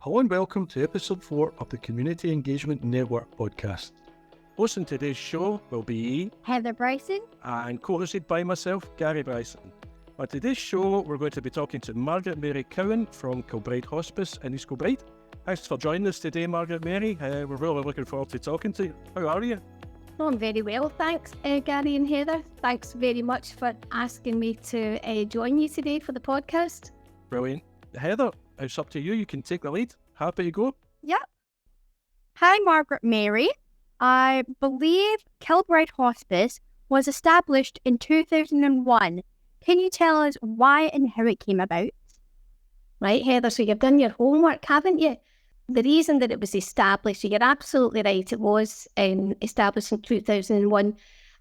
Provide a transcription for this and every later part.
Hello and welcome to episode 4 of the Community Engagement Network podcast. Hosting today's show will be Heather Bryson and co-hosted by myself, Gary Bryson. On today's show, we're going to be talking to Margaret Mary Cowan from Kilbryde Hospice in East Kilbride. Thanks for joining us today, Margaret Mary. We're really looking forward to talking to you. How are you? Oh, I'm very well, thanks, Gary and Heather. Thanks very much for asking me to join you today for the podcast. Brilliant. Heather, it's up to you. You can take the lead. Happy to go? Yep. Hi, Margaret Mary. I believe Kilbryde Hospice was established in 2001. Can you tell us why and how it came about? Right, Heather, so you've done your homework, haven't you? The reason that it was established, so you're absolutely right, it was established in 2001.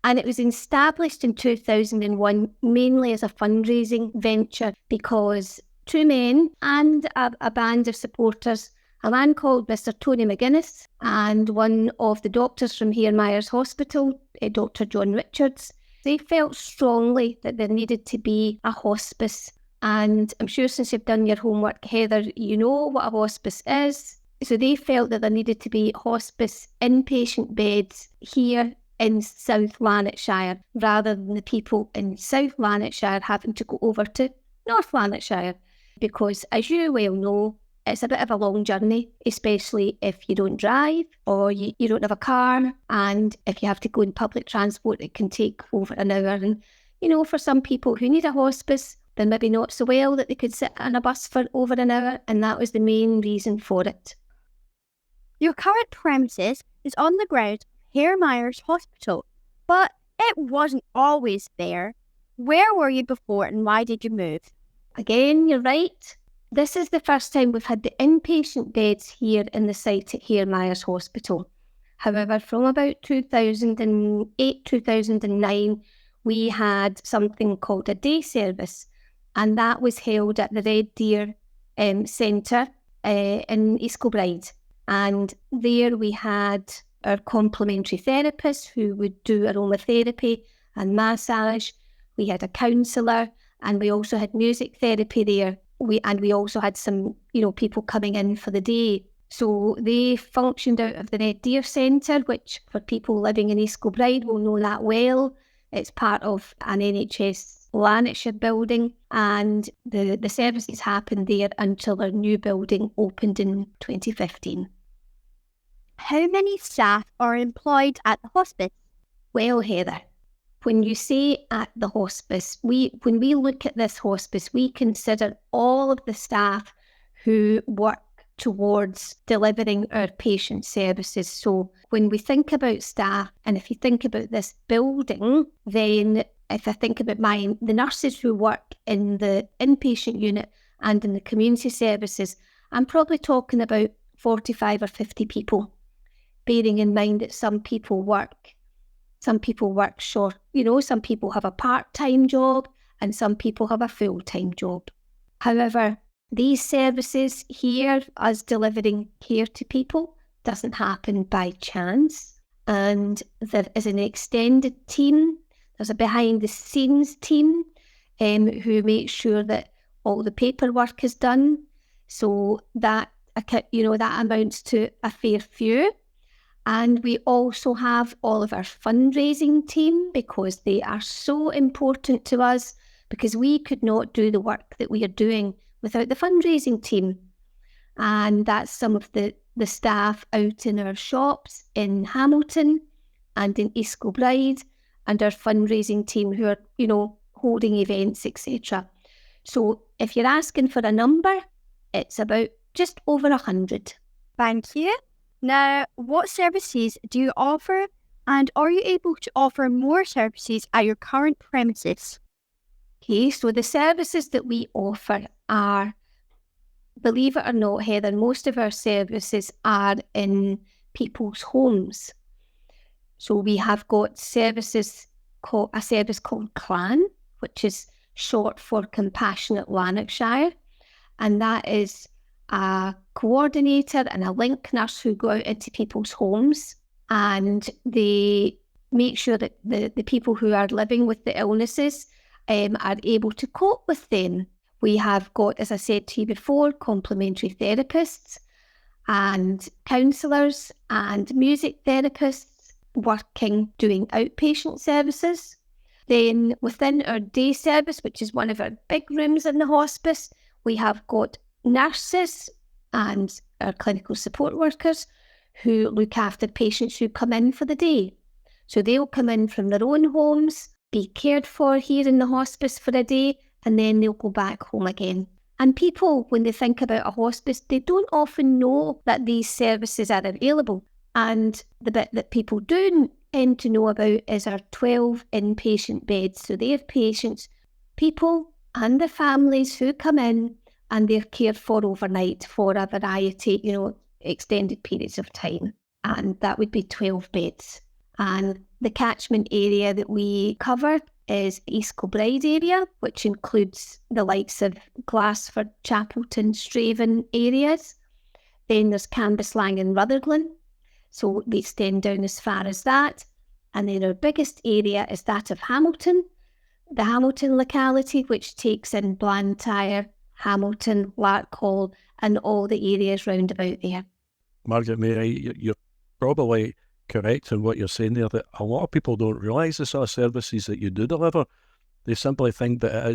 And it was established in 2001 mainly as a fundraising venture because two men and a band of supporters, a man called Mr. Tony McGuinness and one of the doctors from here, Myers Hospital, Dr. John Richards, they felt strongly that there needed to be a hospice. And I'm sure since you've done your homework, Heather, you know what a hospice is. So they felt that there needed to be hospice inpatient beds here in South Lanarkshire rather than the people in South Lanarkshire having to go over to North Lanarkshire. Because as you well know, it's a bit of a long journey, especially if you don't drive or you don't have a car. And if you have to go in public transport, it can take over an hour. And, you know, for some people who need a hospice, they're maybe not so well that they could sit on a bus for over an hour. And that was the main reason for it. Your current premises is on the grounds of Hare Myers Hospital, but it wasn't always there. Where were you before and why did you move? Again, you're right. This is the first time we've had the inpatient beds here in the site at Hare Myers Hospital. However, from about 2008, 2009, we had something called a day service, and that was held at the Red Deer Centre in East Kilbride. And there we had our complementary therapists who would do aromatherapy and massage. We had a counsellor, and we also had music therapy there. We also had some, people coming in for the day. So they functioned out of the Red Deer Centre, which for people living in East Kilbride will know that well. It's part of an NHS Lanarkshire building, and the services happened there until our new building opened in 2015. How many staff are employed at the hospice? Well, Heather, when you say at the hospice, when we look at this hospice, we consider all of the staff who work towards delivering our patient services. So when we think about staff, and if you think about this building, then if I think about the nurses who work in the inpatient unit and in the community services, I'm probably talking about 45 or 50 people, bearing in mind that some people work short, some people have a part-time job and some people have a full-time job. However, these services here, us delivering care to people, doesn't happen by chance. And there is an extended team. There's a behind-the-scenes team who makes sure that all the paperwork is done. So that amounts to a fair few. And we also have all of our fundraising team because they are so important to us because we could not do the work that we are doing without the fundraising team. And that's some of the staff out in our shops in Hamilton and in East Kilbride and our fundraising team who are, holding events, etc. So if you're asking for a number, it's about just over 100. Thank you. Now, what services do you offer, and are you able to offer more services at your current premises? Okay, so the services that we offer are, believe it or not, Heather, most of our services are in people's homes. So we have got a service called CLAN, which is short for Compassionate Lanarkshire, and that is a coordinator and a link nurse who go out into people's homes and they make sure that the people who are living with the illnesses are able to cope with them. We have got, as I said to you before, complementary therapists, and counsellors and music therapists working, doing outpatient services. Then within our day service, which is one of our big rooms in the hospice, we have got nurses and our clinical support workers who look after patients who come in for the day. So they'll come in from their own homes, be cared for here in the hospice for a day, and then they'll go back home again. And people, when they think about a hospice, they don't often know that these services are available. And the bit that people do tend to know about is our 12 inpatient beds. So they have patients, people and their families who come in and they're cared for overnight for a variety, extended periods of time. And that would be 12 beds. And the catchment area that we cover is East Kilbride area, which includes the likes of Glassford, Chapelton, Straven areas. Then there's Cambuslang and Rutherglen, so we extend down as far as that. And then our biggest area is that of Hamilton, the Hamilton locality, which takes in Blantyre, Hamilton, Larkhall, and all the areas round about there. Margaret Mary, you're probably correct in what you're saying there, that a lot of people don't realise the sort of services that you do deliver. They simply think that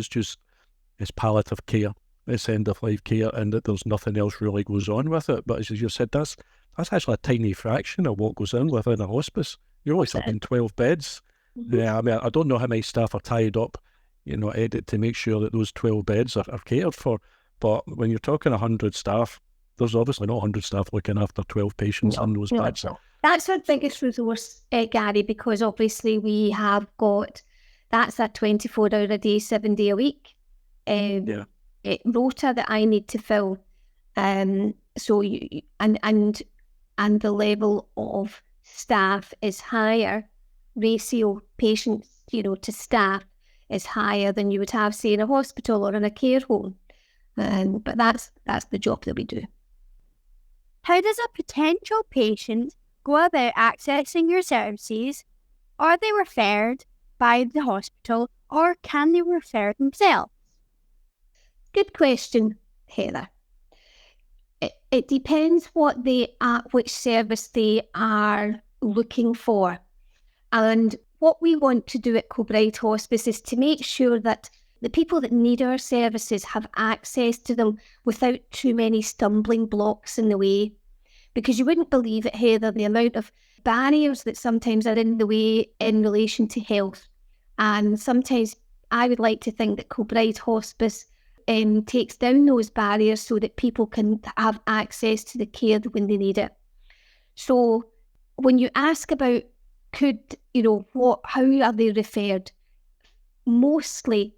it's palliative care, it's end-of-life care, and that there's nothing else really goes on with it. But as you said, that's actually a tiny fraction of what goes in within a hospice. You're only talking 12 beds. Mm-hmm. Yeah, I mean, I don't know how many staff are tied up, to make sure that those 12 beds are catered for. But when you're talking 100 staff, there's obviously not 100 staff looking after 12 patients in those beds. No. That's our biggest resource, Gary, because obviously we have got, that's a 24-hour-a-day, 7-day a week rota that I need to fill. So and the level of staff is higher, ratio patients, to staff is higher than you would have, say, in a hospital or in a care home. But that's the job that we do. How does a potential patient go about accessing your services? Are they referred by the hospital or can they refer themselves? Good question, Heather. It depends which service they are looking for. And what we want to do at Kilbryde Hospice is to make sure that the people that need our services have access to them without too many stumbling blocks in the way. Because you wouldn't believe it, Heather, the amount of barriers that sometimes are in the way in relation to health. And sometimes I would like to think that Kilbryde Hospice takes down those barriers so that people can have access to the care when they need it. So when you ask about how are they referred? Mostly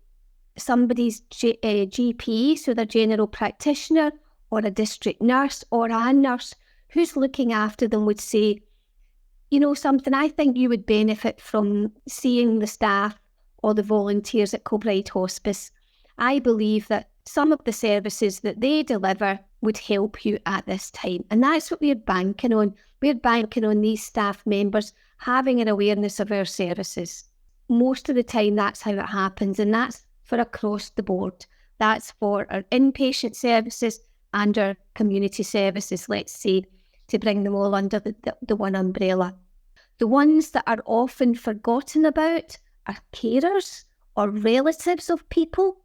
somebody's GP, so their general practitioner or a district nurse or a nurse who's looking after them would say, something, I think you would benefit from seeing the staff or the volunteers at Kilbryde Hospice. I believe that some of the services that they deliver would help you at this time. And that's what we're banking on. We're banking on these staff members having an awareness of our services. Most of the time, that's how it happens. And that's for across the board. That's for our inpatient services and our community services, let's say, to bring them all under the one umbrella. The ones that are often forgotten about are carers or relatives of people,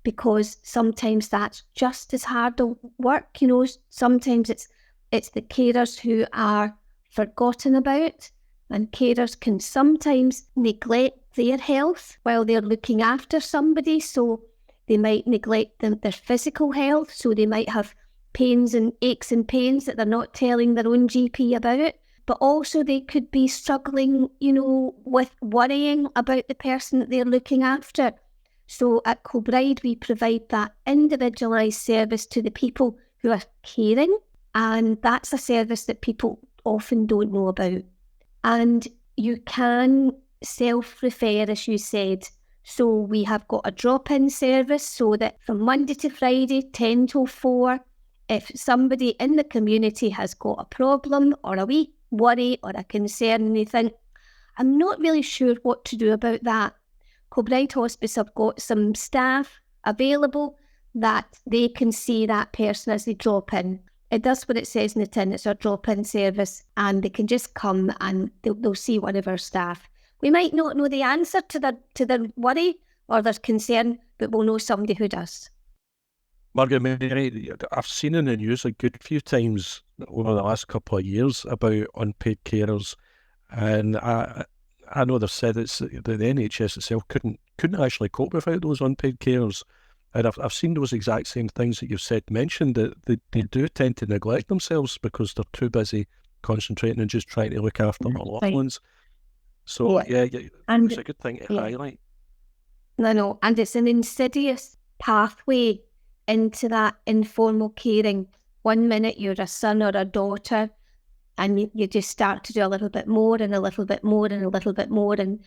because sometimes that's just as hard work. Sometimes it's the carers who are forgotten about, and carers can sometimes neglect their health while they're looking after somebody. So they might neglect their physical health, so they might have pains and aches and pains that they're not telling their own GP about. But also they could be struggling, with worrying about the person that they're looking after. So at Kilbryde, we provide that individualised service to the people who are caring, and that's a service that people often don't know about. And you can self-refer, as you said. So we have got a drop-in service so that from Monday to Friday, 10 till 4, if somebody in the community has got a problem or a wee worry or a concern and they think, I'm not really sure what to do about that, Kilbryde Hospice have got some staff available that they can see that person as they drop in. It does what it says in the tin. It's our drop-in service, and they can just come and they'll see one of our staff. We might not know the answer to their worry or their concern, but we'll know somebody who does. Margaret Mary, I've seen in the news a good few times over the last couple of years about unpaid carers, and I know they've said it's that the NHS itself couldn't actually cope without those unpaid carers, and I've seen those exact same things that you've said mentioned, that they do tend to neglect themselves because they're too busy concentrating and just trying to look after their loved ones. So yeah, it's a good thing to highlight. No, and it's an insidious pathway into that informal caring. 1 minute you're a son or a daughter, and you just start to do a little bit more and a little bit more and a little bit more, and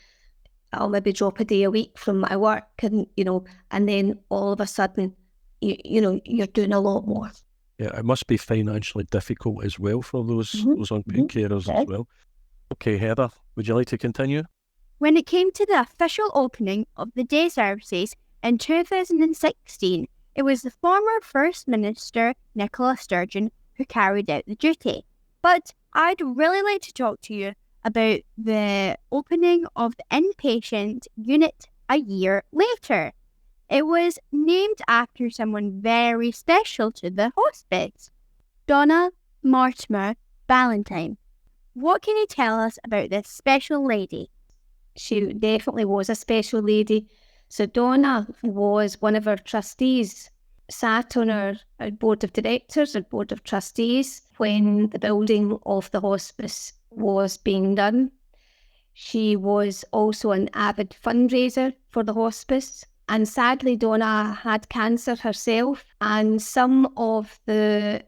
I'll maybe drop a day a week from my work, and and then all of a sudden you're doing a lot more. Yeah, it must be financially difficult as well for those unpaid carers as well. Okay, Heather, would you like to continue? When it came to the official opening of the day services in 2016, it was the former First Minister, Nicola Sturgeon, who carried out the duty. But I'd really like to talk to you about the opening of the inpatient unit a year later. It was named after someone very special to the hospice, Donna Mortimer Ballantyne. What can you tell us about this special lady? She definitely was a special lady. So Donna was one of our trustees, sat on our board of directors, our board of trustees, when the building of the hospice was being done. She was also an avid fundraiser for the hospice. And sadly, Donna had cancer herself, and some of the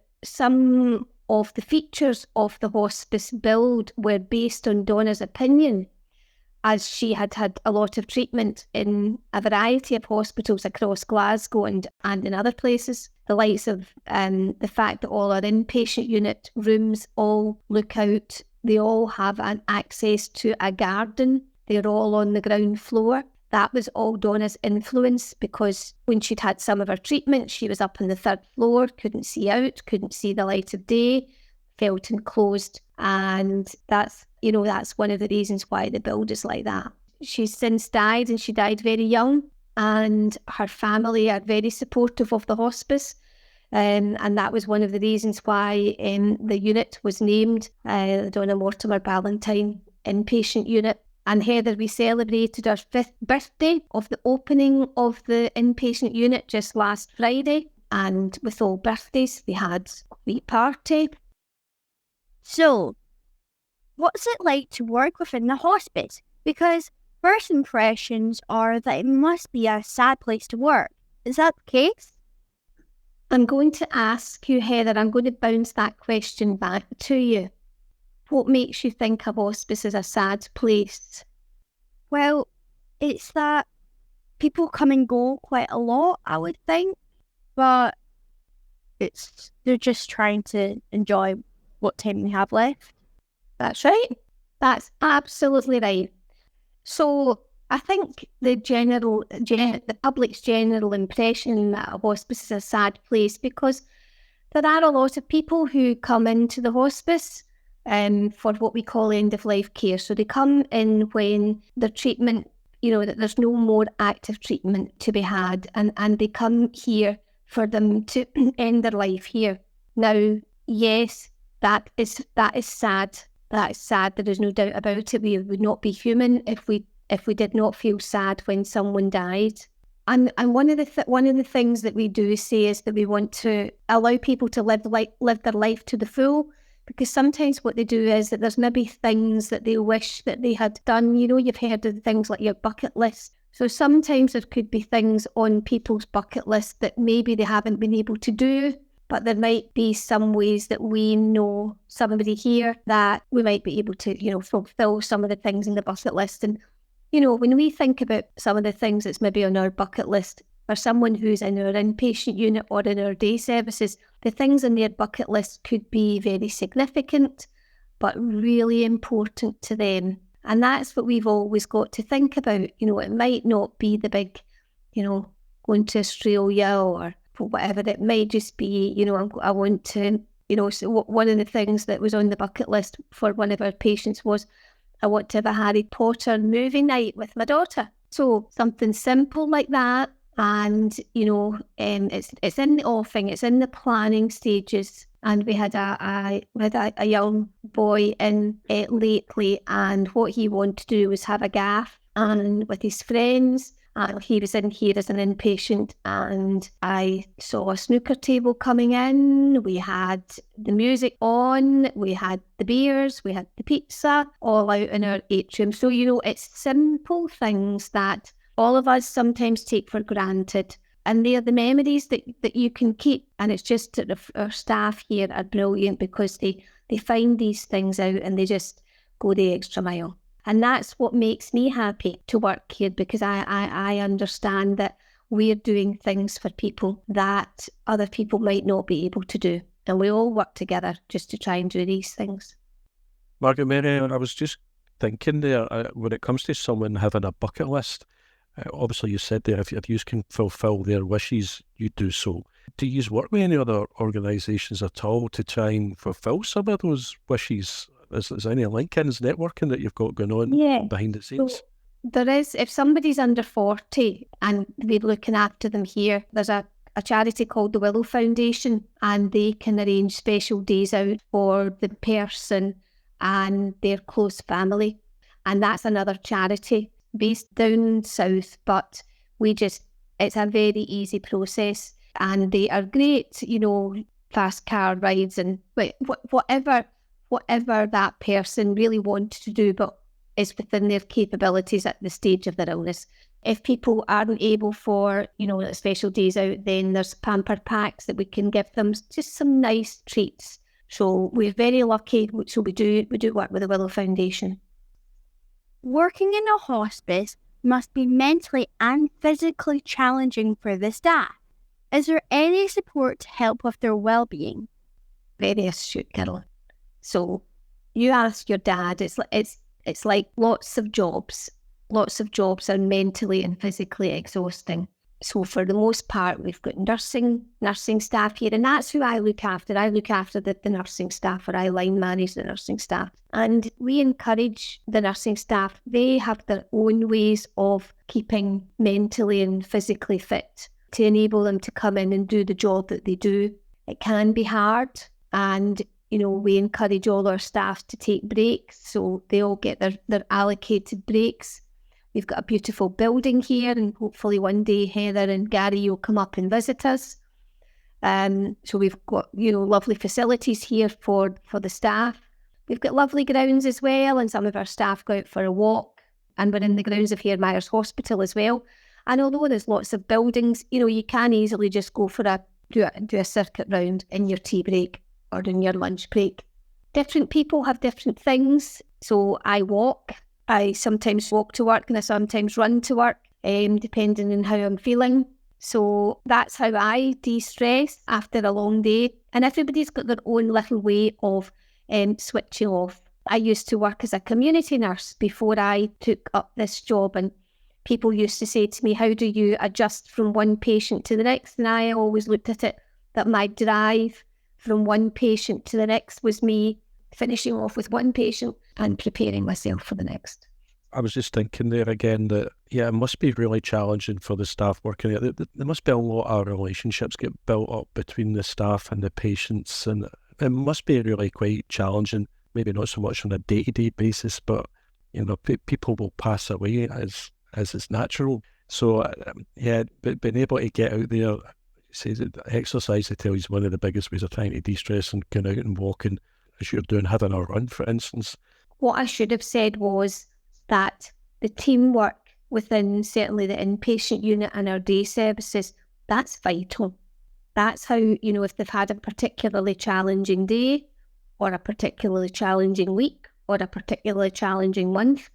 features of the hospice build were based on Donna's opinion, as she had had a lot of treatment in a variety of hospitals across Glasgow and in other places. The likes of the fact that all our inpatient unit rooms all look out, they all have an access to a garden, they're all on the ground floor. That was all Donna's influence, because when she'd had some of her treatment, she was up on the 3rd floor, couldn't see out, couldn't see the light of day, felt enclosed. And that's one of the reasons why the build is like that. She's since died, and she died very young, and her family are very supportive of the hospice. And that was one of the reasons why the unit was named Donna Mortimer Ballantyne Inpatient Unit. And Heather, we celebrated our 5th birthday of the opening of the inpatient unit just last Friday. And with all birthdays, we had a wee party. So, what's it like to work within the hospice? Because first impressions are that it must be a sad place to work. Is that the case? I'm going to ask you, Heather, I'm going to bounce that question back to you. What makes you think a hospice is a sad place? Well, it's that people come and go quite a lot, I would think. But they're just trying to enjoy what time they have left. That's right. That's absolutely right. So I think the public's general impression that a hospice is a sad place, because there are a lot of people who come into the hospice for what we call end-of-life care. So they come in when their treatment, that there's no more active treatment to be had, and they come here for them to end their life here. Now, yes, that is sad. That is sad. There is no doubt about it. We would not be human if we did not feel sad when someone died. And one of the things that we do say is that we want to allow people to live their life to the full. Because sometimes what they do is that there's maybe things that they wish that they had done. You've heard of things like your bucket list. So sometimes there could be things on people's bucket list that maybe they haven't been able to do, but there might be some ways that we know somebody here that we might be able to, fulfill some of the things in the bucket list. And, when we think about some of the things that's maybe on our bucket list, for someone who's in our inpatient unit or in our day services, the things on their bucket list could be very significant, but really important to them. And that's what we've always got to think about. It might not be the big, going to Australia or whatever. It might just be, I want to So one of the things that was on the bucket list for one of our patients was, I want to have a Harry Potter movie night with my daughter. So something simple like that. And, it's in the offing, it's in the planning stages. And we had a young boy in lately, and what he wanted to do was have a gaff and with his friends. He was in here as an inpatient, and I saw a snooker table coming in. We had the music on, we had the beers, we had the pizza, all out in our atrium. So, it's simple things that all of us sometimes take for granted. And they are the memories that you can keep. And it's just that our staff here are brilliant, because they find these things out and they just go the extra mile. And that's what makes me happy to work here, because I understand that we're doing things for people that other people might not be able to do. And we all work together just to try and do these things. Margaret Mary, I was just thinking there, when it comes to someone having a bucket list, obviously you said there, if you can fulfil their wishes, you do so. Do you work with any other organisations at all to try and fulfil some of those wishes? Is there any Lincoln's networking that you've got going on behind the scenes? So there is. If somebody's under 40 and we're looking after them here, there's a charity called the Willow Foundation, and they can arrange special days out for the person and their close family. And that's another charity based down south, but it's a very easy process, and they are great, fast car rides and whatever that person really wants to do, but is within their capabilities at the stage of their illness. If people aren't able for, special days out, then there's pamper packs that we can give them, just some nice treats. So we're very lucky. So we do work with the Willow Foundation. Working in a hospice must be mentally and physically challenging for the staff. Is there any support to help with their well-being? Very astute, Carol. So you ask your dad, it's like lots of jobs. Lots of jobs are mentally and physically exhausting. So for the most part, we've got nursing staff here, and that's who I look after. I look after the nursing staff, or I line manage the nursing staff. And we encourage the nursing staff. They have their own ways of keeping mentally and physically fit to enable them to come in and do the job that they do. It can be hard, and we encourage all our staff to take breaks, so they all get their allocated breaks. We've got a beautiful building here, and hopefully one day Heather and Gary will come up and visit us. So we've got, lovely facilities here for the staff. We've got lovely grounds as well, and some of our staff go out for a walk, and we're in the grounds of Hare Myers Hospital as well. And although there's lots of buildings, you can easily just go for do a circuit round in your tea break or in your lunch break. Different people have different things. So I walk. I sometimes walk to work, and I sometimes run to work, depending on how I'm feeling. So that's how I de-stress after a long day. And everybody's got their own little way of switching off. I used to work as a community nurse before I took up this job, and people used to say to me, how do you adjust from one patient to the next? And I always looked at it that my drive from one patient to the next was me finishing off with one patient and preparing myself for the next. I was just thinking there again that, it must be really challenging for the staff working there. There must be a lot of relationships get built up between the staff and the patients, and it must be really quite challenging, maybe not so much on a day-to-day basis, but, people will pass away as is natural. So, being able to get out there, says that exercise, they tell you, is one of the biggest ways of trying to de-stress, and going out and walking, as you're doing, having a run, for instance. What I should have said was that the teamwork within certainly the inpatient unit and our day services, that's vital. That's how, if they've had a particularly challenging day, or a particularly challenging week, or a particularly challenging month,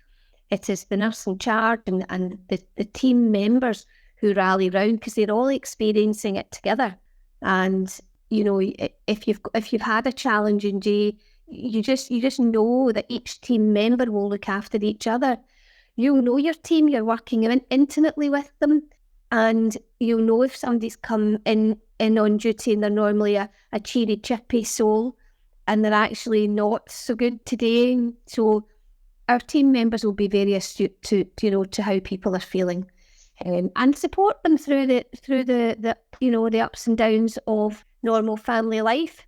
it is the nurse in charge and the team members who rally round, because they're all experiencing it together. And if you've had a challenging day, you just know that each team member will look after each other. You'll know your team, you're working intimately with them, And you'll know if somebody's come in on duty and they're normally a cheery, chippy soul, and they're actually not so good today. So our team members will be very astute to how people are feeling, and support them through the ups and downs of normal family life.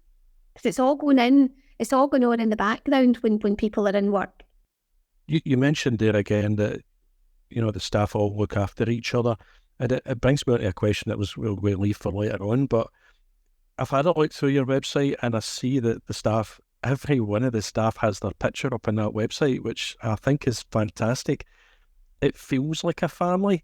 Because it's all going on in the background when people are in work. You mentioned there again that, the staff all look after each other. And it brings me to a question that we'll leave for later on. But I've had a look through your website and I see that the staff, every one of the staff has their picture up on that website, which I think is fantastic. It feels like a family.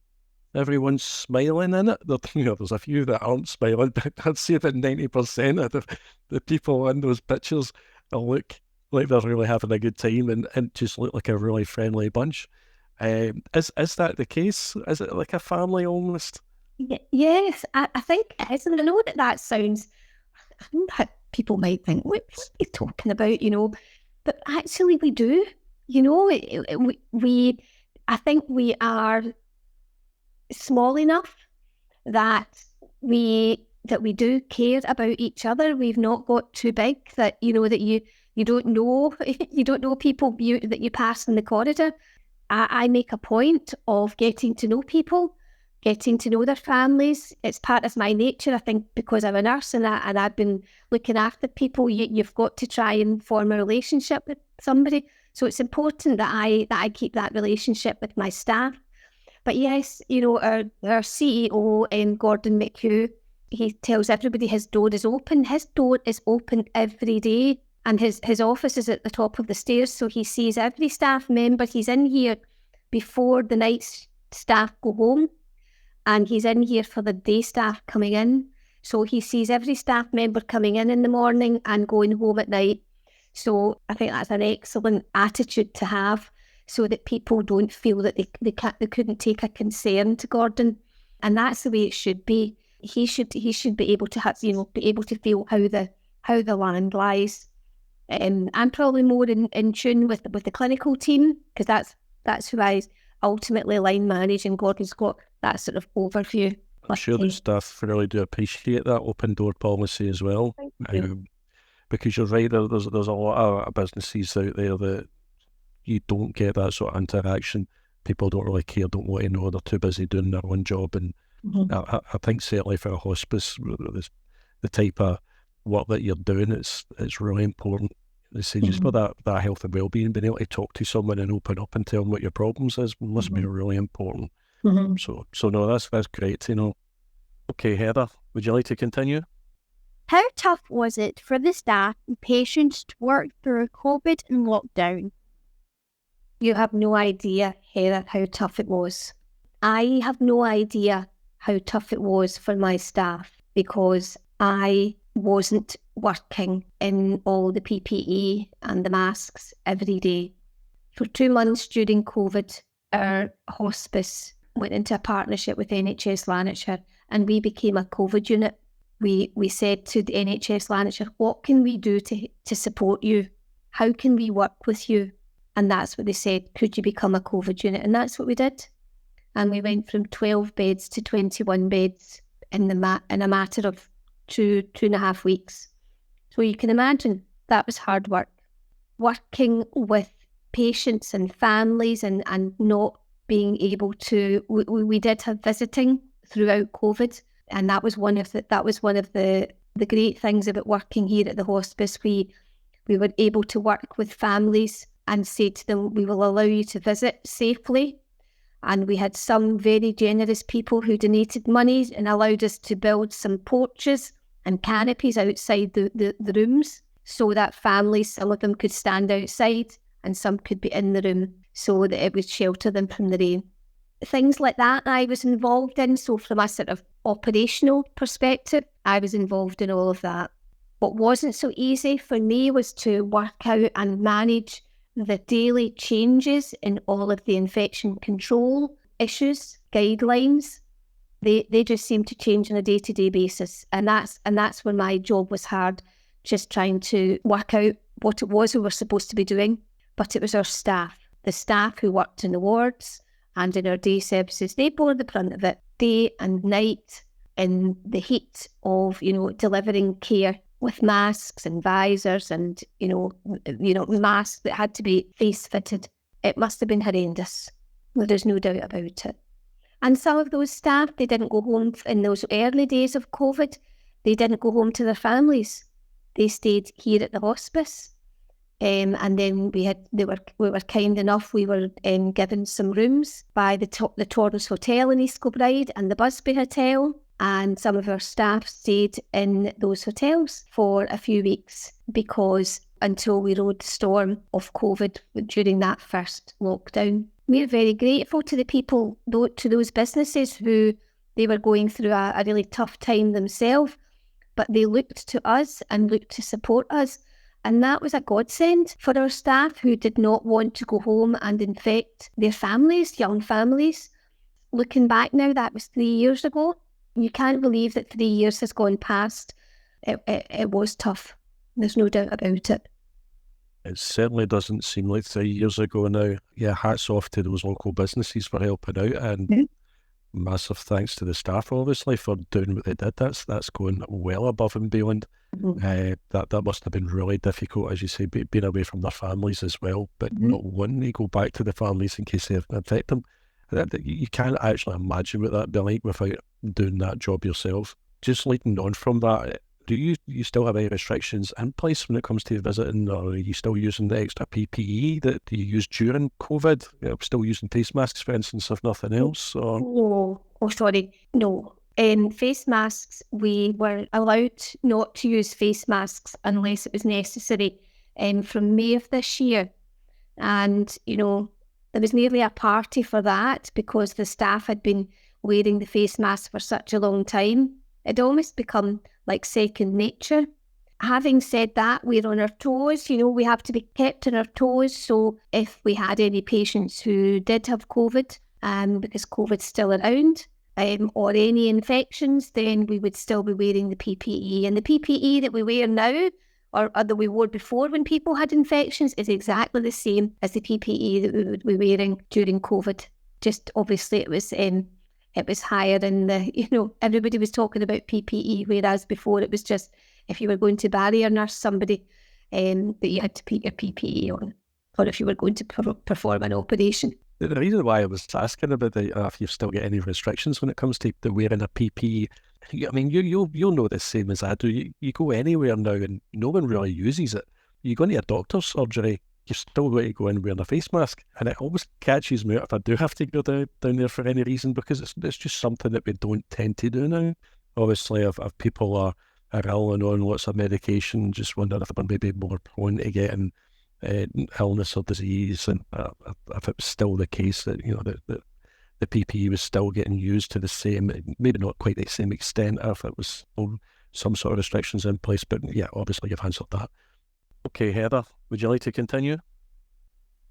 Everyone's smiling in it. There's a few that aren't smiling, but I'd say that 90% of the people in those pictures look like they're really having a good time and just look like a really friendly bunch. Is that the case? Is it like a family almost? Yes, I think it is. And I know that sounds, I know that people might think, what are you talking about, But actually we do, I think we are small enough that we do care about each other. We've not got too big that, that you don't know, you don't know people that you pass in the corridor. I make a point of getting to know people, getting to know their families. It's part of my nature, I think, because I'm a nurse and I've been looking after people. You've got to try and form a relationship with somebody. So it's important that I keep that relationship with my staff. But yes, our CEO, Gordon McHugh, he tells everybody his door is open. His door is open every day. And his office is at the top of the stairs, so he sees every staff member. He's in here before the night staff go home, and he's in here for the day staff coming in. So he sees every staff member coming in the morning and going home at night. So I think that's an excellent attitude to have, so that people don't feel that they couldn't take a concern to Gordon, and that's the way it should be. He should be able to have, be able to feel how the land lies. I'm probably more in tune with the clinical team, because that's who I ultimately line manage, and Gordon's got that sort of overview. I'm sure the staff really do appreciate that open door policy as well. Because you're right, there's a lot of businesses out there that you don't get that sort of interaction. People don't really care, don't want to know, they're too busy doing their own job. And I think certainly for a hospice, the type of work that you're doing, it's really important. They say just for that health and well-being, being able to talk to someone and open up and tell them what your problems is must be really important. So no, that's great to know. Okay, Heather, would you like to continue? How tough was it for the staff and patients to work through COVID and lockdown? You have no idea, Heather, how tough it was. I have no idea how tough it was for my staff, because I wasn't working in all the PPE and the masks every day. For 2 months during COVID, our hospice went into a partnership with NHS Lanarkshire, and we became a COVID unit. We said to the NHS Lanarkshire, what can we do to support you? How can we work with you? And that's what they said, could you become a COVID unit? And that's what we did. And we went from 12 beds to 21 beds in a matter of 2.5 weeks. So you can imagine that was hard work. Working with patients and families and not being able to, we did have visiting throughout COVID, and that was one of the great things about working here at the hospice. We were able to work with families and say to them, we will allow you to visit safely. And we had some very generous people who donated money and allowed us to build some porches and canopies outside the rooms, so that families, some of them could stand outside and some could be in the room, so that it would shelter them from the rain. Things like that I was involved in. So from a sort of operational perspective, I was involved in all of that. What wasn't so easy for me was to work out and manage the daily changes in all of the infection control issues, guidelines. They just seem to change on a day-to-day basis. And that's when my job was hard, just trying to work out what it was we were supposed to be doing. But it was our staff, the staff who worked in the wards and in our day services. They bore the brunt of it. day and night in the heat of, delivering care with masks and visors and, masks that had to be face fitted. It must have been horrendous. There's no doubt about it. And some of those staff, they didn't go home in those early days of COVID. They didn't go home to their families. They stayed here at the hospice. And then we were kind enough, we were given some rooms by the Torrance Hotel in East Kilbride and the Busby Hotel. And some of our staff stayed in those hotels for a few weeks because until we rode the storm of COVID during that first lockdown. We're very grateful to the people, to those businesses who they were going through a really tough time themselves, but they looked to us and looked to support us. And that was a godsend for our staff who did not want to go home and infect their families, young families. Looking back now, that was 3 years ago. You can't believe that 3 years has gone past. It was tough. There's no doubt about it. It certainly doesn't seem like 3 years ago now. Yeah, hats off to those local businesses for helping out, and massive thanks to the staff, obviously, for doing what they did. That's going well above and beyond. That must have been really difficult, as you say, being away from their families as well, but not wanting to go back to the families in case they infect them. You can't actually imagine what that'd be like without doing that job yourself. Just leading on from that, do you still have any restrictions in place when it comes to visiting, or are you still using the extra PPE that you used during COVID? Still using face masks, for instance, if nothing else? Or? No. Face masks, we were allowed not to use face masks unless it was necessary from May of this year. And, there was nearly a party for that because the staff had been wearing the face mask for such a long time. It'd almost become like second nature. Having said that, we're on our toes. We have to be kept on our toes. So if we had any patients who did have COVID, because COVID's still around, or any infections, then we would still be wearing the PPE. And the PPE that we wear now, or that we wore before when people had infections, is exactly the same as the PPE that we would be wearing during COVID. Just obviously it was higher in the, everybody was talking about PPE, whereas before it was just if you were going to barrier nurse somebody, that you had to put your PPE on, or if you were going to perform an operation. The reason why I was asking about if you've still got any restrictions when it comes to the wearing a PPE, I mean, you'll know the same as I do. You go anywhere now and no one really uses it. You go into a doctor's surgery, you're still going to go in wearing a face mask. And it always catches me out if I do have to go down there for any reason, because it's just something that we don't tend to do now. Obviously, if people are ill and on lots of medication, just wonder if they're maybe more prone to getting illness or disease, and if it was still the case that the PPE was still getting used to the same, maybe not quite the same extent, if it was some sort of restrictions in place. But yeah, obviously you've answered that. Okay, Heather, would you like to continue?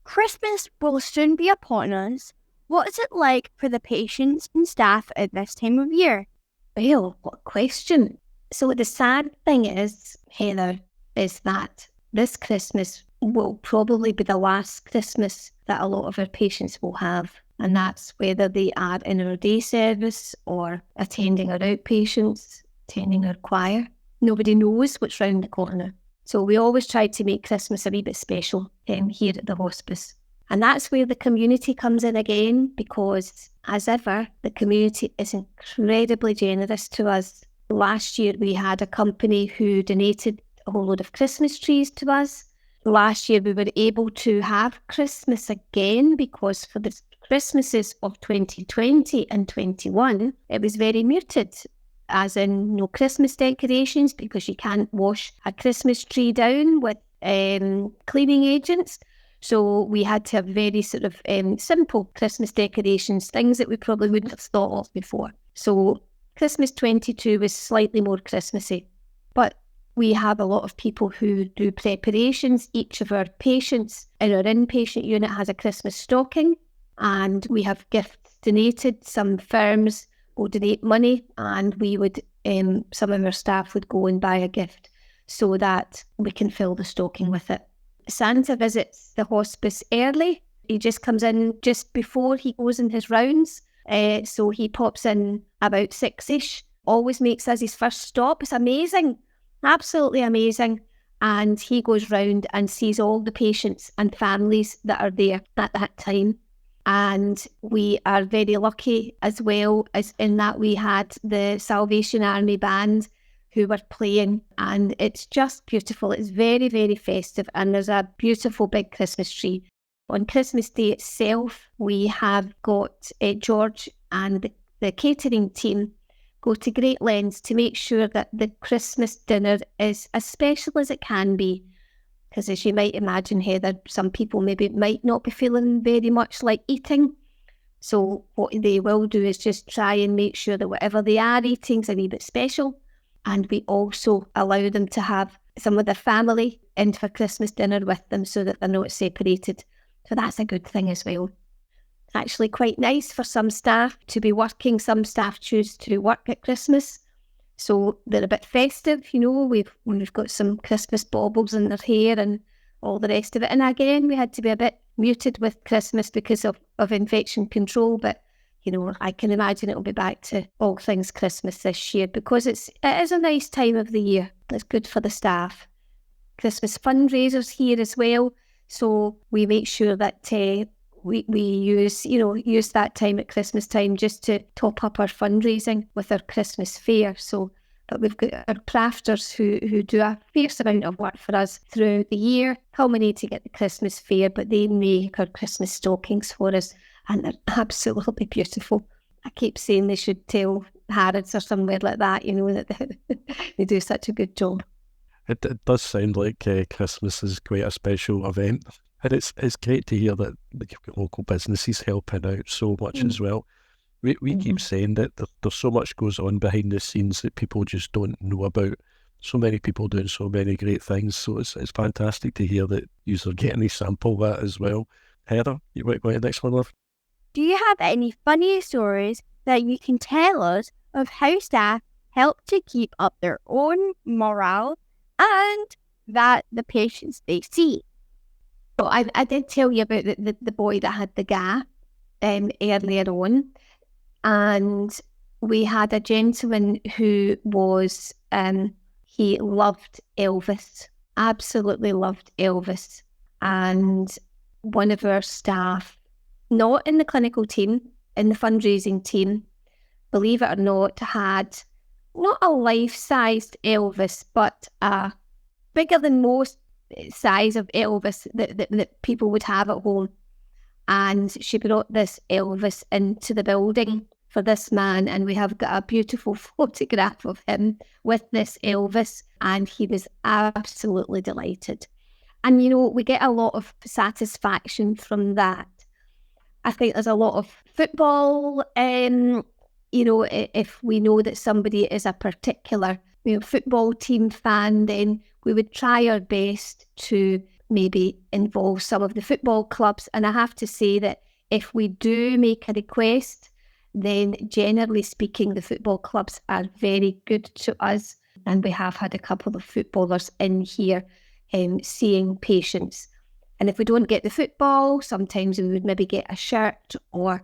Christmas will soon be upon us. What is it like for the patients and staff at this time of year? Well, what a question. So the sad thing is, Heather, is that this Christmas will probably be the last Christmas that a lot of our patients will have. And that's whether they are in our day service or attending our outpatients, attending our choir. Nobody knows what's round the corner. So we always try to make Christmas a wee bit special here at the hospice. And that's where the community comes in again, because as ever, the community is incredibly generous to us. Last year, we had a company who donated a whole load of Christmas trees to us. Last year, we were able to have Christmas again because for the Christmases of 2020 and 21, it was very muted, as in no Christmas decorations, because you can't wash a Christmas tree down with cleaning agents. So we had to have very sort of simple Christmas decorations, things that we probably wouldn't have thought of before. So Christmas 22 was slightly more Christmassy. But we have a lot of people who do preparations. Each of our patients in our inpatient unit has a Christmas stocking, and we have gifts donated. Some firms will donate money, and we would, some of our staff would go and buy a gift so that we can fill the stocking with it. Santa visits the hospice early. He just comes in just before he goes in his rounds. So he pops in about 6-ish, always makes us his first stop. It's amazing, absolutely amazing. And he goes round and sees all the patients and families that are there at that time. And we are very lucky as well, as in that we had the Salvation Army band who were playing, and it's just beautiful. It's very, very festive, and there's a beautiful big Christmas tree. On Christmas Day itself, we have got George and the catering team go to great lengths to make sure that the Christmas dinner is as special as it can be. Because as you might imagine, Heather, some people maybe might not be feeling very much like eating. So what they will do is just try and make sure that whatever they are eating is a wee bit special. And we also allow them to have some of their family in for Christmas dinner with them so that they're not separated. So that's a good thing as well. It's actually quite nice for some staff to be working. Some staff choose to work at Christmas. So they're a bit festive, you know, we've got some Christmas baubles in their hair and all the rest of it. And again, we had to be a bit muted with Christmas because of infection control. But, you know, I can imagine it'll be back to all things Christmas this year because it is a nice time of the year. It's good for the staff. Christmas fundraisers here as well. So we make sure that we use that time at Christmas time just to top up our fundraising with our Christmas fair. So, but we've got our crafters who do a fierce amount of work for us throughout the year, culminate to get the Christmas fair, but they make our Christmas stockings for us, and they're absolutely beautiful. I keep saying they should tell Harrods or somewhere like that, you know, that they do such a good job. It does sound like Christmas is quite a special event. And it's great to hear that you've got local businesses helping out so much as well. We keep saying that there's so much goes on behind the scenes that people just don't know about. So many people doing so many great things. So it's fantastic to hear that you are getting a sample of that as well. Heather, you want to go to the next one, love? Do you have any funny stories that you can tell us of how staff help to keep up their own morale and that the patients they see? So I did tell you about the boy that had the gap earlier on, and we had a gentleman who was, he loved Elvis, absolutely loved Elvis, and one of our staff, not in the clinical team, in the fundraising team, believe it or not, had not a life-sized Elvis, but a bigger than most size of Elvis that people would have at home. And she brought this Elvis into the building for this man, and we have got a beautiful photograph of him with this Elvis, and he was absolutely delighted. And, you know, we get a lot of satisfaction from that. I think there's a lot of football, you know, if we know that somebody is a particular football team fan, then we would try our best to maybe involve some of the football clubs. And I have to say that if we do make a request, then generally speaking, the football clubs are very good to us. And we have had a couple of footballers in here seeing patients. And if we don't get the football, sometimes we would maybe get a shirt, or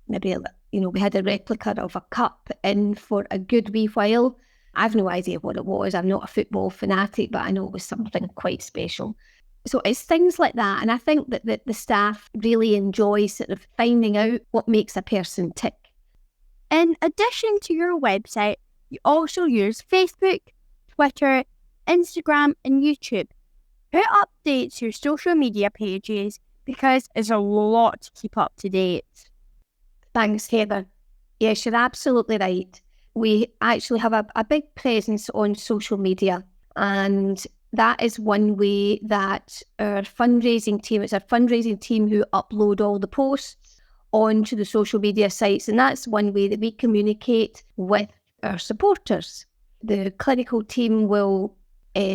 maybe, you know, we had a replica of a cup in for a good wee while. I've no idea what it was. I'm not a football fanatic, but I know it was something quite special. So it's things like that. And I think that the staff really enjoy sort of finding out what makes a person tick. In addition to your website, you also use Facebook, Twitter, Instagram, and YouTube. Who updates your social media pages? Because it's a lot to keep up to date. Thanks, Heather. Yes, you're absolutely right. We actually have a big presence on social media, and that is one way that our fundraising team, it's our fundraising team who upload all the posts onto the social media sites, and that's one way that we communicate with our supporters. The clinical team will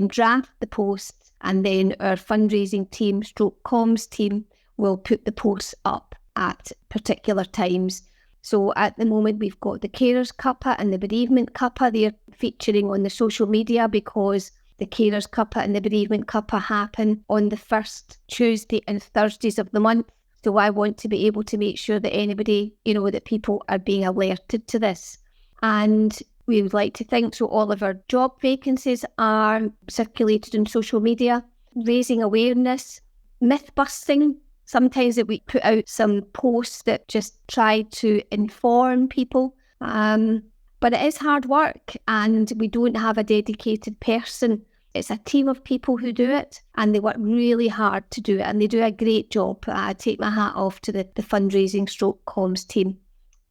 draft the posts, and then our fundraising team, /comms team, will put the posts up at particular times. So at the moment, we've got the Carers Cuppa and the Bereavement Cuppa. They're featuring on the social media because the Carers Cuppa and the Bereavement Cuppa happen on the first Tuesday and Thursdays of the month. So I want to be able to make sure that anybody, that people are being alerted to this. And we would like to think so all of our job vacancies are circulated on social media, raising awareness, myth busting. Sometimes that we put out some posts that just try to inform people. But it is hard work, and we don't have a dedicated person. It's a team of people who do it, and they work really hard to do it, and they do a great job. I take my hat off to the fundraising / comms team.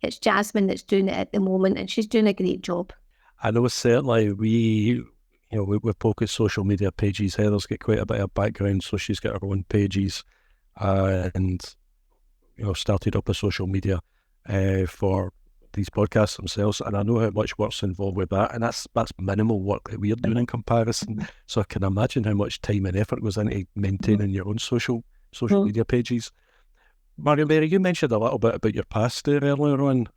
It's Jasmine that's doing it at the moment, and she's doing a great job. I know certainly we focus social media pages. Heather's got quite a bit of background, so she's got her own pages, and started up a social media for these podcasts themselves, and I know how much work's involved with that, and that's minimal work that we're doing in comparison. So I can imagine how much time and effort goes into maintaining your own social media pages. Margaret Mary, you mentioned a little bit about your past there earlier on.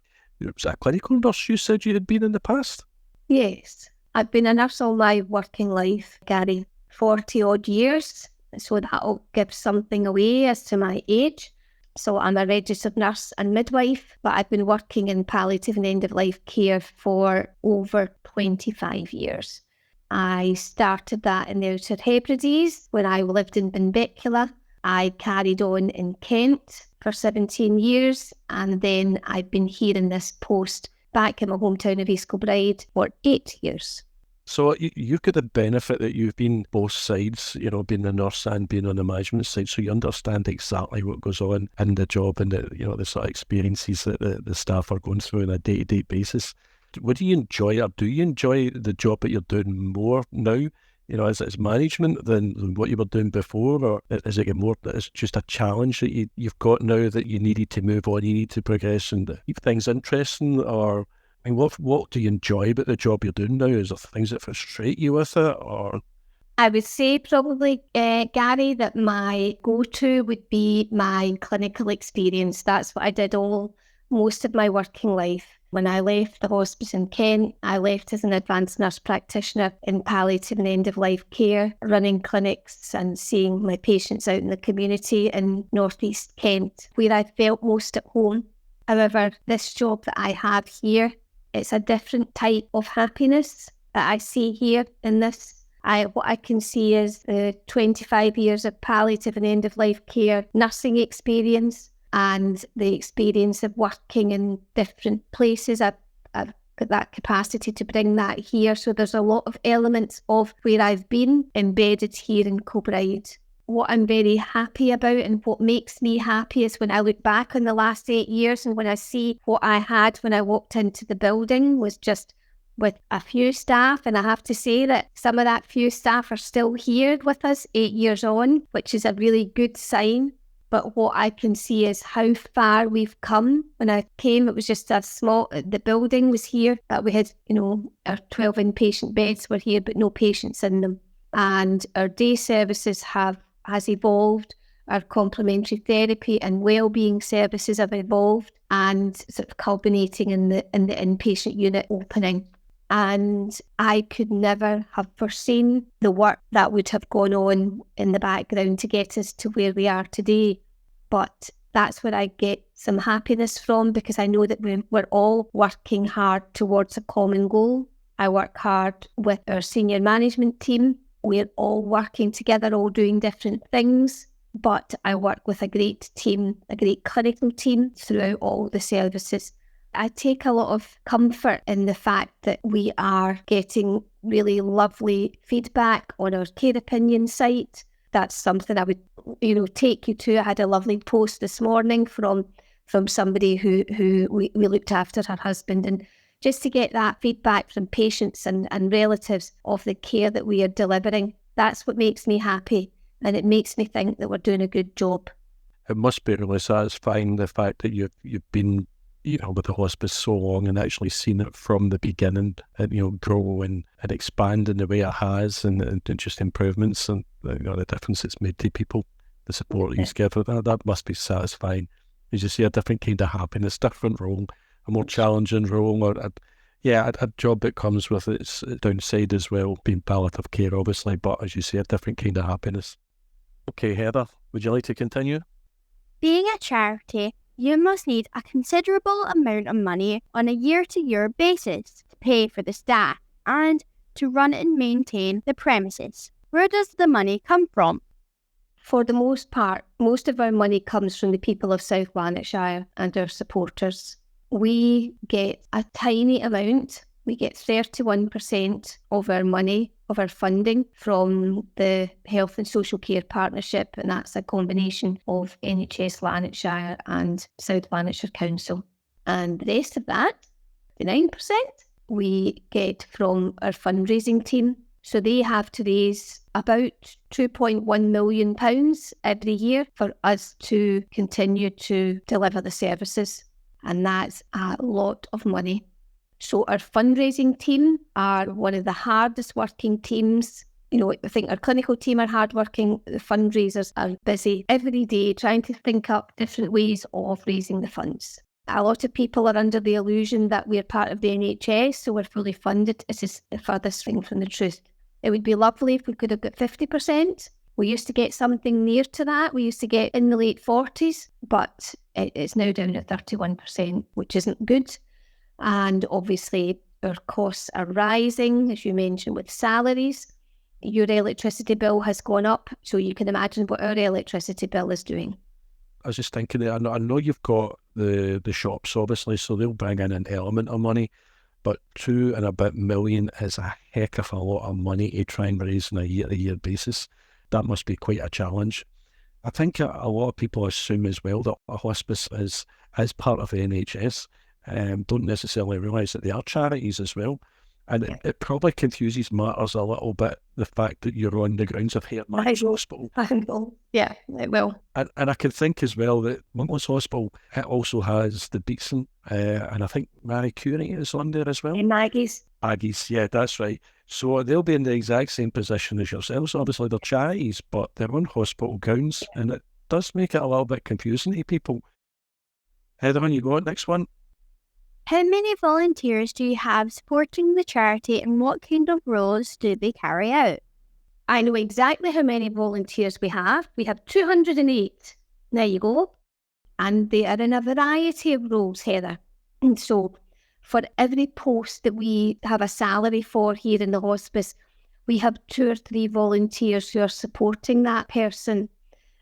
Was that a clinical nurse you said you had been in the past? Yes, I've been a nurse all my working life, Gary, 40 odd years. So that'll give something away as to my age. So I'm a registered nurse and midwife, but I've been working in palliative and end-of-life care for over 25 years. I started that in the Outer Hebrides when I lived in Benbecula. I carried on in Kent for 17 years, and then I've been here in this post back in my hometown of Kilbryde for 8 years. So you've got the benefit that you've been both sides, being a nurse and being on the management side, so you understand exactly what goes on in the job and the sort of experiences that the staff are going through on a day-to-day basis. What do you enjoy, or do you enjoy the job that you're doing more now, as management than what you were doing before, or is it more that it's just a challenge that you've got now that you needed to move on, you need to progress and keep things interesting, or... I mean, what do you enjoy about the job you're doing now? Is there things that frustrate you with it, or? I would say probably, Gary, that my go-to would be my clinical experience. That's what I did most of my working life. When I left the hospice in Kent, I left as an advanced nurse practitioner in palliative and end-of-life care, running clinics and seeing my patients out in the community in North East Kent, where I felt most at home. However, this job that I have here, it's a different type of happiness that I see here in this. What I can see is the 25 years of palliative and end-of-life care nursing experience and the experience of working in different places. I've got that capacity to bring that here. So there's a lot of elements of where I've been embedded here in Kilbride. What I'm very happy about and what makes me happy is when I look back on the last 8 years and when I see what I had when I walked into the building was just with a few staff. And I have to say that some of that few staff are still here with us 8 years on, which is a really good sign. But what I can see is how far we've come. When I came, it was just the building was here, but we had, our 12 inpatient beds were here, but no patients in them. And our day services has evolved, our complementary therapy and wellbeing services have evolved, and sort of culminating in the inpatient unit opening. And I could never have foreseen the work that would have gone on in the background to get us to where we are today. But that's where I get some happiness from, because I know that we're all working hard towards a common goal. I work hard with our senior management team. We're all working together, all doing different things, but I work with a great team, a great clinical team throughout all the services. I take a lot of comfort in the fact that we are getting really lovely feedback on our care opinion site. That's something I would, take you to. I had a lovely post this morning from somebody who we looked after her husband, and just to get that feedback from patients and relatives of the care that we are delivering, that's what makes me happy, and it makes me think that we're doing a good job. It must be really satisfying, the fact that you've been, with the hospice so long and actually seen it from the beginning and, grow and expand in the way it has, and just improvements and, the difference it's made to people, the support that you give. That must be satisfying. As you see, a different kind of happiness, different role, a more challenging role, or a job that comes with its downside as well, being palliative care, obviously, but as you say, a different kind of happiness. Okay, Heather, would you like to continue? Being a charity, you must need a considerable amount of money on a year-to-year basis to pay for the staff and to run and maintain the premises. Where does the money come from? For the most part, most of our money comes from the people of South Lanarkshire and our supporters. We get a tiny amount. We get 31% of our money, of our funding from the Health and Social Care Partnership, and that's a combination of NHS Lanarkshire and South Lanarkshire Council. And the rest of that, the 9%, we get from our fundraising team. So they have to raise about £2.1 million every year for us to continue to deliver the services. And that's a lot of money. So our fundraising team are one of the hardest working teams. You know, I think our clinical team are hardworking. The fundraisers are busy every day trying to think up different ways of raising the funds. A lot of people are under the illusion that we're part of the NHS, so we're fully funded. It is the furthest thing from the truth. It would be lovely if we could have got 50%. We used to get something near to that. We used to get in the late 40s, but it's now down at 31%, which isn't good. And obviously our costs are rising, as you mentioned, with salaries. Your electricity bill has gone up, so you can imagine what our electricity bill is doing. I was just thinking that I know you've got the shops, obviously, so they'll bring in an element of money, but £2 and a bit million is a heck of a lot of money to try and raise on a year-to-year basis. That must be quite a challenge. I think a lot of people assume as well that a hospice is part of the NHS, don't necessarily realise that they are charities as well. And it probably confuses matters a little bit, the fact that you're on the grounds of Hair Max Hospital. I know. Yeah, it will. And I can think as well that Monklands Hospital, it also has the Beatson, and I think Marie Curie is on there as well. And Maggie's. Maggie's, yeah, that's right. So they'll be in the exact same position as yourselves. Obviously, they're charities, but they're on hospital grounds, and it does make it a little bit confusing to people. Heather, on you go, next one. How many volunteers do you have supporting the charity, and what kind of roles do they carry out? I know exactly how many volunteers we have. We have 208. There you go. And they are in a variety of roles, Heather. And so for every post that we have a salary for here in the hospice, we have 2 or 3 volunteers who are supporting that person.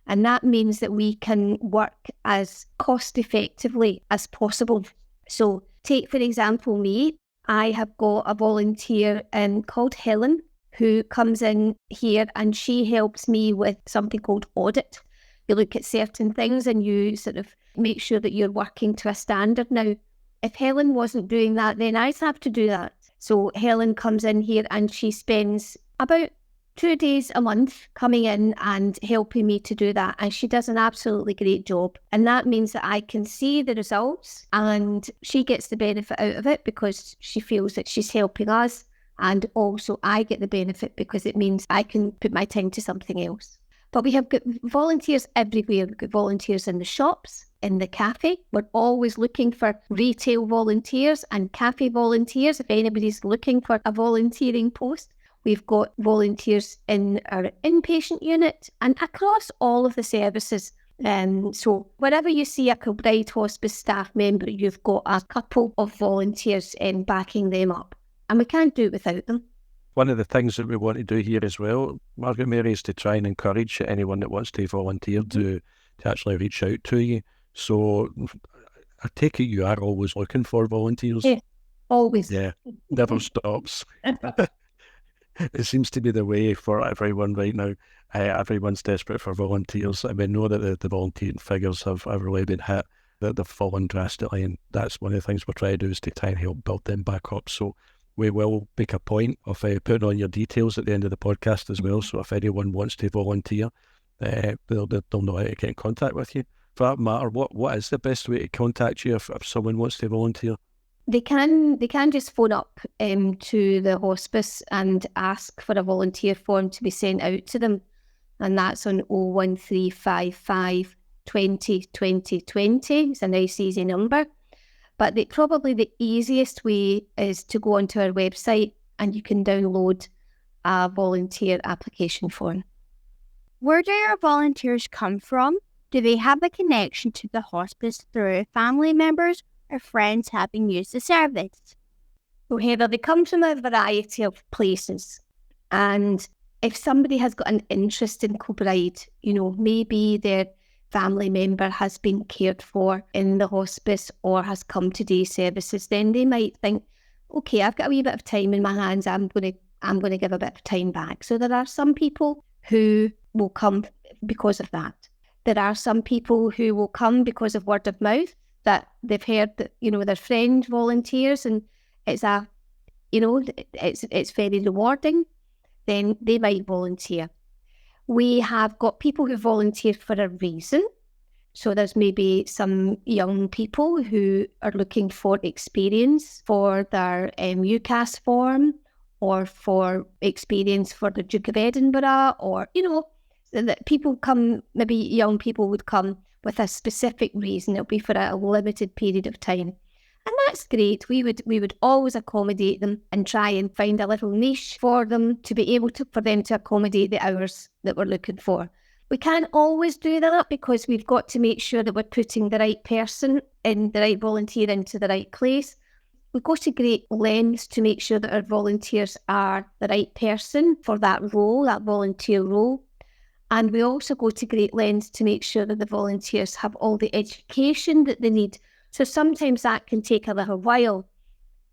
And that means that we can work as cost effectively as possible. So take, for example, me. I have got a volunteer called Helen who comes in here, and she helps me with something called audit. You look at certain things and you sort of make sure that you're working to a standard. Now, if Helen wasn't doing that, then I'd have to do that. So Helen comes in here and she spends about 2 days a month coming in and helping me to do that. And she does an absolutely great job. And that means that I can see the results, and she gets the benefit out of it because she feels that she's helping us. And also I get the benefit because it means I can put my time to something else. But we have got volunteers everywhere. We've got volunteers in the shops, in the cafe. We're always looking for retail volunteers and cafe volunteers if anybody's looking for a volunteering post. We've got volunteers in our inpatient unit and across all of the services. So wherever you see a Kilbryde Hospice staff member, you've got a couple of volunteers backing them up. And we can't do it without them. One of the things that we want to do here as well, Margaret Mary, is to try and encourage anyone that wants to volunteer to actually reach out to you. So I take it you are always looking for volunteers. Yeah, always. Yeah, never stops. It seems to be the way for everyone right now. Everyone's desperate for volunteers. I mean, know that the volunteering figures have really been hit, that they've fallen drastically, and that's one of the things we're trying to do is to try and help build them back up. So we will make a point of putting on your details at the end of the podcast as well. So if anyone wants to volunteer, they'll know how to get in contact with you. For that matter, what is the best way to contact you if someone wants to volunteer? They can just phone up to the hospice and ask for a volunteer form to be sent out to them. And that's on 01355 20 20 20. It's a nice easy number. But probably the easiest way is to go onto our website and you can download a volunteer application form. Where do your volunteers come from? Do they have a connection to the hospice through family members or friends having used the service? So Heather, they come from a variety of places. And if somebody has got an interest in Kilbryde, maybe their family member has been cared for in the hospice or has come to day services, then they might think, okay, I've got a wee bit of time in my hands, I'm going to give a bit of time back. So there are some people who will come because of that. There are some people who will come because of word of mouth, that they've heard that, their friend volunteers and it's it's very rewarding, then they might volunteer. We have got people who volunteer for a reason. So there's maybe some young people who are looking for experience for their UCAS form or for experience for the Duke of Edinburgh, or, that people come, maybe young people would come with a specific reason. It'll be for a limited period of time. And that's great. We would always accommodate them and try and find a little niche for them to be able to, for them to accommodate the hours that we're looking for. We can't always do that because we've got to make sure that we're putting the right person in, the right volunteer into the right place. We go to great lengths to make sure that our volunteers are the right person for that role, that volunteer role. And we also go to great lengths to make sure that the volunteers have all the education that they need. So sometimes that can take a little while.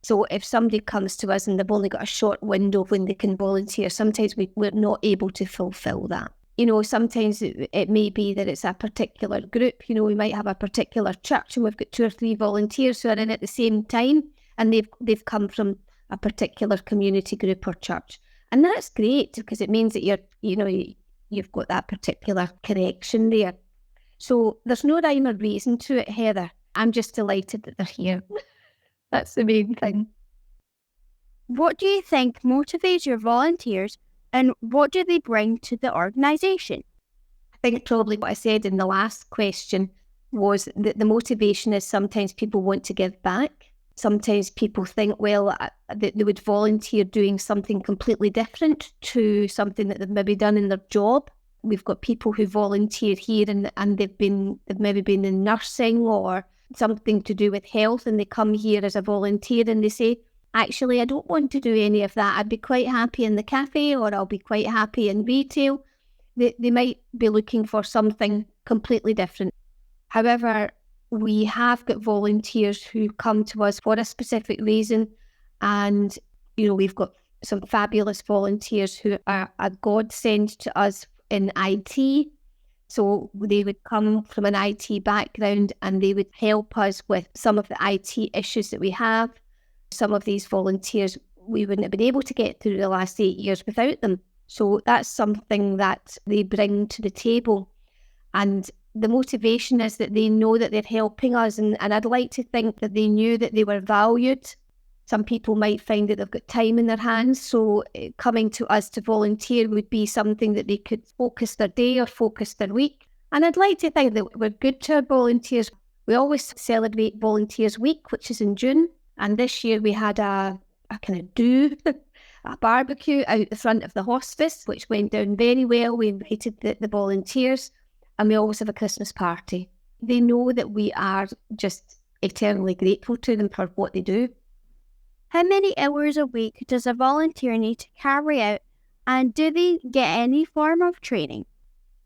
So if somebody comes to us and they've only got a short window when they can volunteer, sometimes we're not able to fulfill that. Sometimes it may be that it's a particular group. We might have a particular church and we've got 2 or 3 volunteers who are in at the same time, and they've come from a particular community group or church. And that's great because it means that you've got that particular connection there. So there's no rhyme or reason to it, Heather. I'm just delighted that they're here. That's the main thing. What do you think motivates your volunteers and what do they bring to the organisation? I think probably what I said in the last question was that the motivation is sometimes people want to give back. Sometimes people think, they would volunteer doing something completely different to something that they've maybe done in their job. We've got people who volunteer here and they've maybe been in nursing or something to do with health, and they come here as a volunteer and they say, actually, I don't want to do any of that. I'd be quite happy in the cafe, or I'll be quite happy in retail. They might be looking for something completely different. However, we have got volunteers who come to us for a specific reason, and we've got some fabulous volunteers who are a godsend to us in IT. So they would come from an IT background and they would help us with some of the IT issues that we have. Some of these volunteers, we wouldn't have been able to get through the last 8 years without them. So that's something that they bring to the table. And the motivation is that they know that they're helping us. And I'd like to think that they knew that they were valued. Some people might find that they've got time in their hands, so coming to us to volunteer would be something that they could focus their day or focus their week. And I'd like to think that we're good to our volunteers. We always celebrate Volunteers Week, which is in June. And this year we had a kind of a barbecue out the front of the hospice, which went down very well. We invited the volunteers, and we always have a Christmas party. They know that we are just eternally grateful to them for what they do. How many hours a week does a volunteer need to carry out, and do they get any form of training?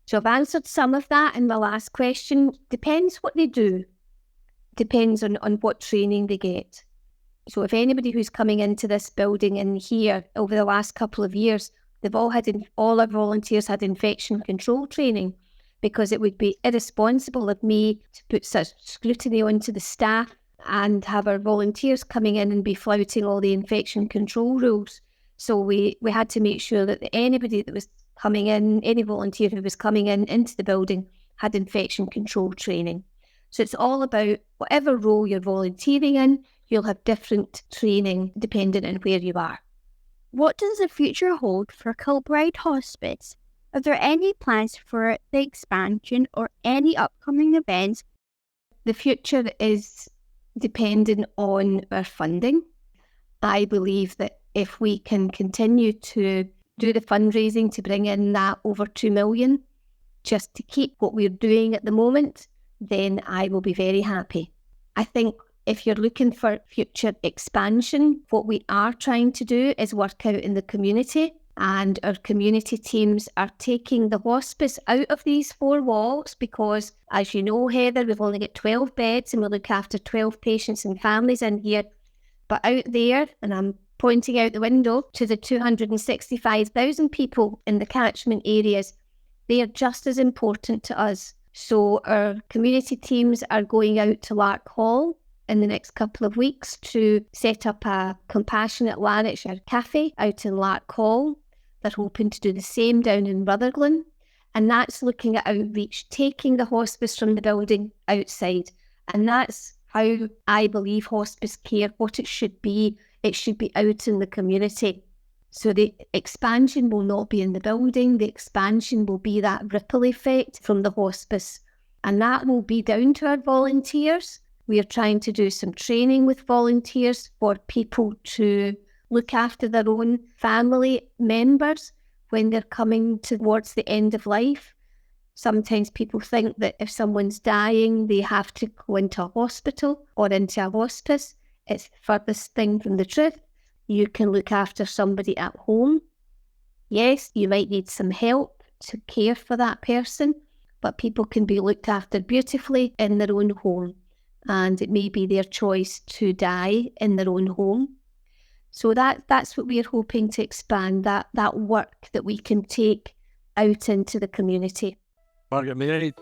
So I've answered some of that in the last question. Depends what they do. Depends on what training they get. So if anybody who's coming into this building and here over the last couple of years, all our volunteers had infection control training, because it would be irresponsible of me to put such scrutiny onto the staff and have our volunteers coming in and be flouting all the infection control rules. So we had to make sure that anybody that was coming in, any volunteer who was coming into the building, had infection control training. So it's all about whatever role you're volunteering in, you'll have different training depending on where you are. What does the future hold for Kilbryde Hospice? Are there any plans for the expansion or any upcoming events? The future is dependent on our funding. I believe that if we can continue to do the fundraising to bring in that over 2 million, just to keep what we're doing at the moment, then I will be very happy. I think if you're looking for future expansion, what we are trying to do is work out in the community, and our community teams are taking the hospice out of these 4 walls because, as you know, Heather, we've only got 12 beds and we look after 12 patients and families in here. But out there, and I'm pointing out the window to the 265,000 people in the catchment areas, they are just as important to us. So our community teams are going out to Lark Hall in the next couple of weeks to set up a Compassionate Lanarkshire cafe out in Lark Hall. They're hoping to do the same down in Rutherglen. And that's looking at outreach, taking the hospice from the building outside. And that's how I believe hospice care, what it should be out in the community. So the expansion will not be in the building. The expansion will be that ripple effect from the hospice. And that will be down to our volunteers. We are trying to do some training with volunteers for people to look after their own family members when they're coming towards the end of life. Sometimes people think that if someone's dying, they have to go into a hospital or into a hospice. It's the furthest thing from the truth. You can look after somebody at home. Yes, you might need some help to care for that person, but people can be looked after beautifully in their own home. And it may be their choice to die in their own home. So that's what we're hoping to expand, that work that we can take out into the community. Margaret Mary,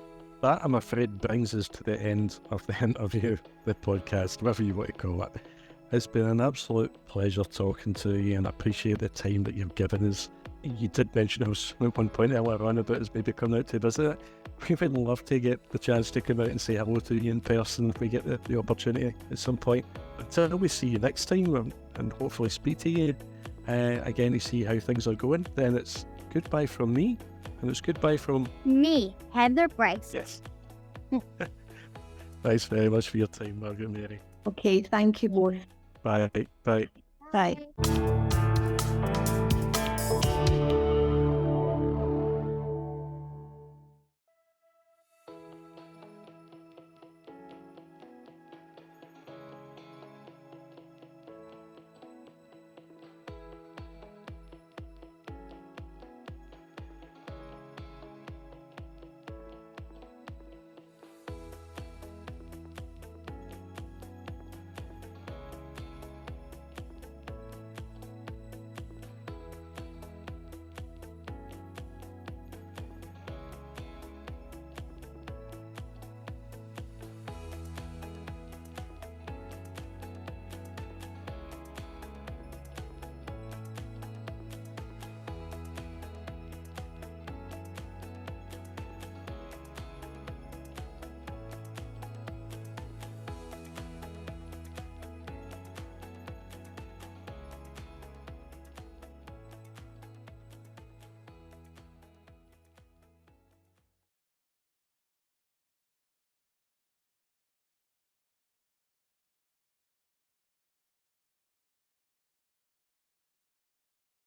that I'm afraid brings us to the end of the interview, the podcast, whatever you want to call it. It's been an absolute pleasure talking to you, and I appreciate the time that you've given us. You did mention us at one point earlier on about us maybe coming out to visit. We would love to get the chance to come out and say hello to you in person if we get the opportunity at some point. Until we see you next time and hopefully speak to you again to see how things are going, then it's goodbye from me, and it's goodbye from me, Heather Bryce. Yes. Thanks very much for your time, Margaret Mary. Okay, thank you both. Bye. Bye. Bye.